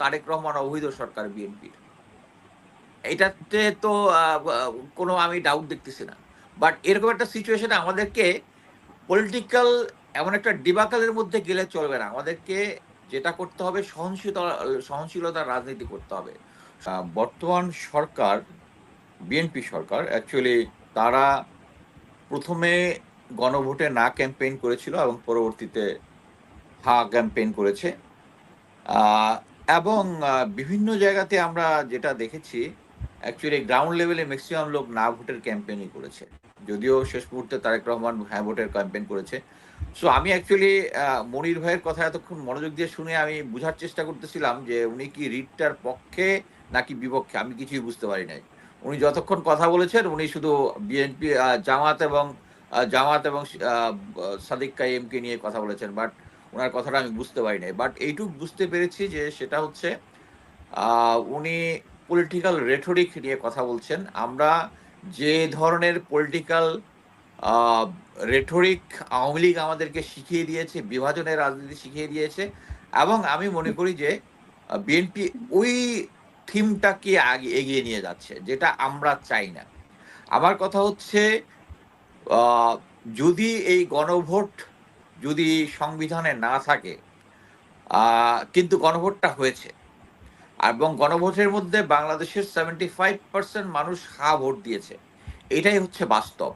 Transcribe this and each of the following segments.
তারেক রহমান অবৈধ সরকার বিএনপির। এটাতে তো কোনো আমি ডাউট দেখতেছি না। বাট এরকম একটা সিচুয়েশনে আমাদেরকে পলিটিক্যাল এমন একটা ডিবাকলের মধ্যে গেলে চলবে না। আমাদেরকে যেটা করতে হবে সহনশীলতার রাজনীতি করতে হবে। বর্তমান সরকার, বিএনপি সরকার অ্যাকচুয়ালি তারা ১ম এ গণভোটে না ক্যাম্পেইন করেছিল এবং পরবর্তীতে হ্যাঁ ক্যাম্পেইন করেছে। আ এবং বিভিন্ন জায়গাতে আমরা যেটা দেখেছি অ্যাকচুয়ালি গ্রাউন্ড লেভেলে মেক্সিমাম লোক না ভোটের ক্যাম্পেইনই করেছে। যদিও শেষ মুহূর্তে তারেক রহমান হ্যাঁ ভোটের ক্যাম্পেইন করেছে। সো আমি অ্যাকচুয়ালি মনির ভাইয়ের কথা এতক্ষণ মনোযোগ দিয়ে শুনে আমি বুঝার চেষ্টা করতেছিলাম যে উনি কি রিটটার পক্ষে নাকি বিপক্ষে আমি কিছুই বুঝতে পারি নাই। উনি যতক্ষণ কথা বলেছেন উনি শুধু বিএনপি জামাত এবং আ সাদিক কাইয়িমকে নিয়ে কথা বলেছেন। বাট উনার কথাটা আমি বুঝতে পারি নাই। বাট এইটুক বুঝতে পেরেছি যে সেটা হচ্ছে আ উনি পলিটিক্যাল রেটরিক নিয়ে কথা বলছেন। আমরা যে ধরনের পলিটিক্যাল আ রেটরিক আওয়ামী লীগ আমাদেরকে শিখিয়ে দিয়েছে, বিভাজনের রাজনীতি শিখিয়ে দিয়েছে এবং আমি মনে করি যে বিএনপি ওই থিমটাকে এগিয়ে নিয়ে যাচ্ছে, যেটা আমরা চাই না। আমার কথা হচ্ছে আ যদি এই গণভোট যদি সংবিধানে না থাকে, আ কিন্তু গণভোটটা হয়েছে এবং গণভোটের মধ্যে বাংলাদেশের 75% মানুষ হ্যাঁ ভোট দিয়েছে। এটাই হচ্ছে বাস্তব।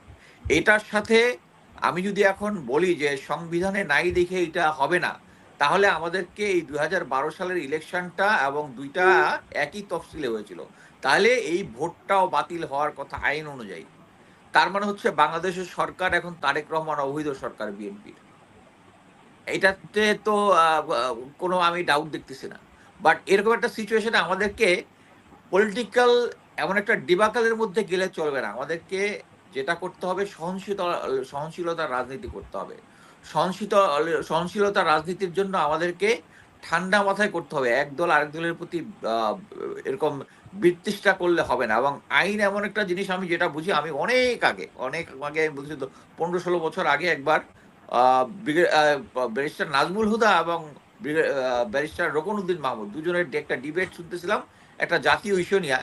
এটার সাথে আমি যদি এখন বলি যে সংবিধানে নাই দেখে এটা হবে না, তাহলে আমাদেরকে এই ২০১২ সালের ইলেকশনটা এবং ২ টা একই তফসিলে হয়েছিল। তাহলে এই ভোটটাও বাতিল হওয়ার কথা আইন অনুযায়ী। তার মানে হচ্ছে বাংলাদেশের সরকার এখন তারেক রহমান অবৈধ সরকার বিএনপির। এটাতে তো আ আ কোনো আমি ডাউট দেখতেছি না। বাট এরকম একটা সিচুয়েশনে আমাদেরকে পলিটিক্যাল এমন একটা ডিবাকলের মধ্যে গেলে চলবে না। আমাদেরকে যেটা করতে হবে সহনশীলতার রাজনীতি করতে হবে। সহনশীলতার রাজনীতির জন্য আমাদেরকে ঠান্ডা মাথায় করতে হবে। এক দল আরেক দলের প্রতি আ এরকম বিতৃষ্ণা করলে হবে না এবং আইন এমন একটা জিনিস আমি যেটা বুঝি আমি অনেক আগে আমি বলছি তো ১৫-১৬ বছর আগে একবার আ ব্রিগে আ ব্যারিস্টার নাজমুল হুদা এবং ব্যারিস্টার রোকনউদ্দিন মাহমুদ দুজনের একটা ডিবেট শুনতেছিলাম একটা জাতীয় ইস্যু নিয়া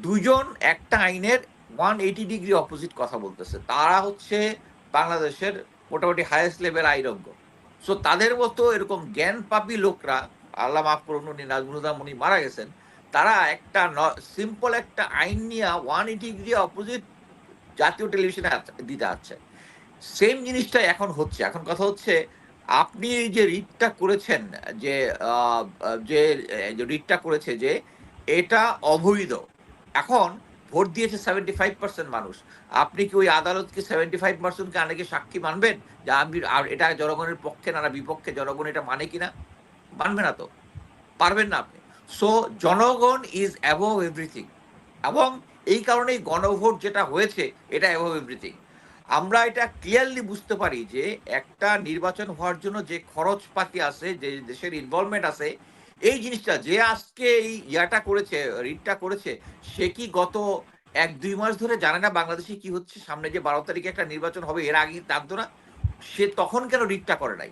২ জন একটা আইনের 180 ডিগ্রি অপোজিট কথা বলতেছে। তারা হচ্ছে বাংলাদেশের মোটামুটি হাইয়েস্ট লেভেল আইনজ্ঞ। সো তাদের মতো এরকম জ্ঞানপাপী লোকরা, আল্লাহ মাফ করুন উনি নাজমুল হুদা উনি মারা গেছেন। তারা একটা সিম্পল একটা আইন নিয়া 180 ডিগ্রি অপোজিট জাতীয় টেলিভিশনে দিতে আসছে। সেম জিনিসটাই এখন হচ্ছে। এখন কথা হচ্ছে আপনি এই যে রিটটা করেছেন যে আ আ যে রিটটা করেছে যে এটা অবৈধ। এখন ভোট দিয়েছে 75% মানুষ। আপনি কি ওই আদালতকে 75% কে আনাকে সাক্ষী মানবেন? যে আমি আর এটা জনগণের পক্ষে না বিপক্ষে জনগণ এটা মানে কিনা? মানবে না তো। পারবেন না আপনি। সো জনগণ ইস অ্যাবভ এভরিথিং এবং এই কারণেই গণভোট যেটা হয়েছে এটা অ্যাবভ এভরিথিং। আমরা এটা ক্লিয়ারলি বুঝতে পারি যে একটা নির্বাচন হওয়ার জন্য যে খরচপাতি আছে, যে দেশের ইনভলভমেন্ট আছে, এই জিনিসটা যে আজকে এই করেছে, রিটটা করেছে, সে কি গত ১-২ মাস ধরে জানে না বাংলাদেশে কি হচ্ছে? সামনে যে ১২ তারিখে একটা নির্বাচন হবে এর আগে জানতো না? সে তখন কেন রিটটা করে নাই?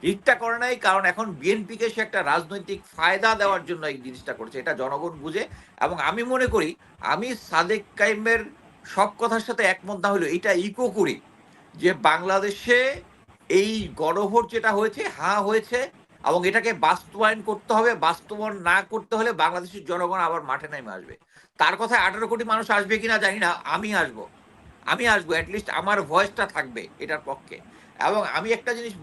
রিটটা করে নাই কারণ এখন বিএনপিকে সে একটা রাজনৈতিক ফায়দা দেওয়ার জন্য এই জিনিসটা করছে। এটা জনগণ বুঝে এবং আমি মনে করি আমি সাদেক কাইমের সব কথার সাথে একমত না হলেও এটা ইকো করি যে বাংলাদেশে এই গণভোট যেটা হয়েছে, হ্যাঁ হয়েছে এবং এটাকে বাস্তবায়ন করতে হবে। বাস্তবায়ন না করতে হলে বাংলাদেশের জনগণ আবার মাঠে নেমে আসবে। তার কথায় ১৮ কোটি মানুষ আসবে কিনা জানি না। আমি আসবো। এট লিস্ট আমার ভয়েসটা থাকবে এটার পক্ষে। এবং আমি একটা জিনিস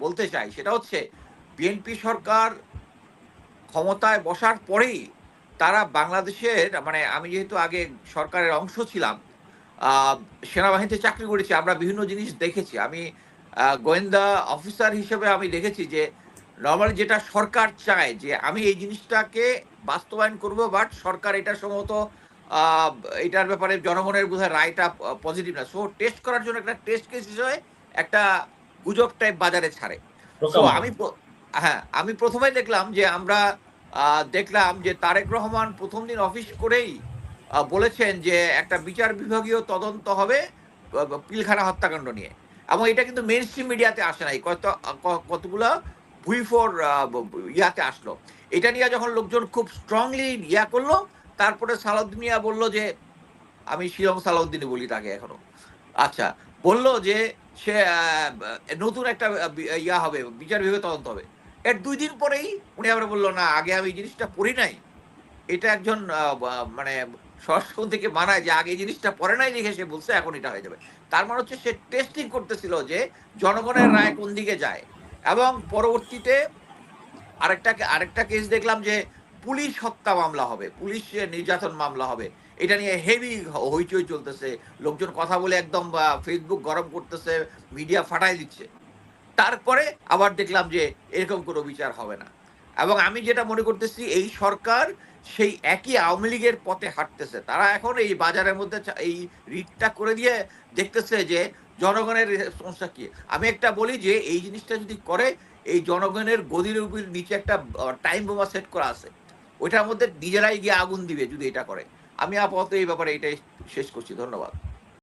বলতে চাই সেটা হচ্ছে বিএনপি সরকার ক্ষমতায় বসার পরেই তারা বাংলাদেশের মানে আমি যেহেতু আগে সরকারের অংশ ছিলাম, আ সেনাবাহিনীতে চাকরি করেছি। আমরা বিভিন্ন জিনিস দেখেছি। আমি গোয়েন্দা অফিসার হিসেবে আমি দেখেছি যে নরমালি যেটা সরকার চায় যে আমি এই জিনিসটাকে বাস্তবায়ন করব বাট সরকার এটা সম্ভবত আ এটার ব্যাপারে জনগণের বোধহয় রায়টা পজিটিভ না। সো টেস্ট করার জন্য একটা টেস্ট কেস হিসেবে একটা গুজব টাইপ বাজারে ছাড়ে। সো টোকা মারে। হ্যাঁ, আমি ১ম এ দেখলাম যে আমরা দেখলাম যে তারেক রহমান ১ম দিন অফিস করেই বলেছেন যে একটা বিচার বিভাগীয় তদন্ত হবে পিলখানা হত্যাকাণ্ড নিয়ে। এবং এটা কিন্তু মেইনস্ট্রিম মিডিয়াতে আসে নাই। কতগুলা ভুইফোর ইয়াতে আসলো। এটা নিয়ে যখন লোকজন খুব স্ট্রংলি ইয়া করলো, তারপরে সালাউদ্দিন মিয়া বলল যে, আমি শিলং সালাউদ্দিনই বলি তাকে এখনো। আচ্ছা, বলল যে সে নতুন একটা ইয়া হবে, বিচার বিভাগে তদন্ত হবে। এর ২ দিন পরেই উনি আবার বলল, "না, আগে আমি এই জিনিসটা পড়ি নাই।" এটা একজন মানে সংস্করণ থেকে মানায় যে আগে এই জিনিসটা পড়ে নাই দেখে সে বলছে এখন এটা হয়ে যাবে। তার মানে হচ্ছে সে টেস্টিং করতেছিল যে জনগণের রায় কোন দিকে যায়। এবং পরবর্তীতে আরেকটা কেস দেখলাম যে পুলিশ হত্যা মামলা হবে, পুলিশ নির্যাতন মামলা হবে। এটা নিয়ে হেভি হইচই চলতেছে। লোকজন কথা বলে একদম ফেসবুক গরম করতেছে, মিডিয়া ফাটায় দিচ্ছে। তারপরে আবার দেখলাম যে এরকম কোনো বিচার হবে না। এবং আমি যেটা মনে করতেছি এই সরকার সেই একই আওয়ামী লীগের পথে হাঁটতেছে। তারা এখন এই বাজারের মধ্যে এই রিটটা করে দিয়ে দেখতেছে যে জনগণের রেসপন্সটা কি। আমি একটা বলি যে এই জিনিসটা যদি করে, এই জনগণের গদির উপর নিচে একটা টাইম বোমা সেট করা আছে। ওইটার মধ্যে নিজেরাই গিয়ে আগুন দিবে যদি এটা করে। আমি আপাতত এই ব্যাপারে এটাই শেষ করছি। ধন্যবাদ।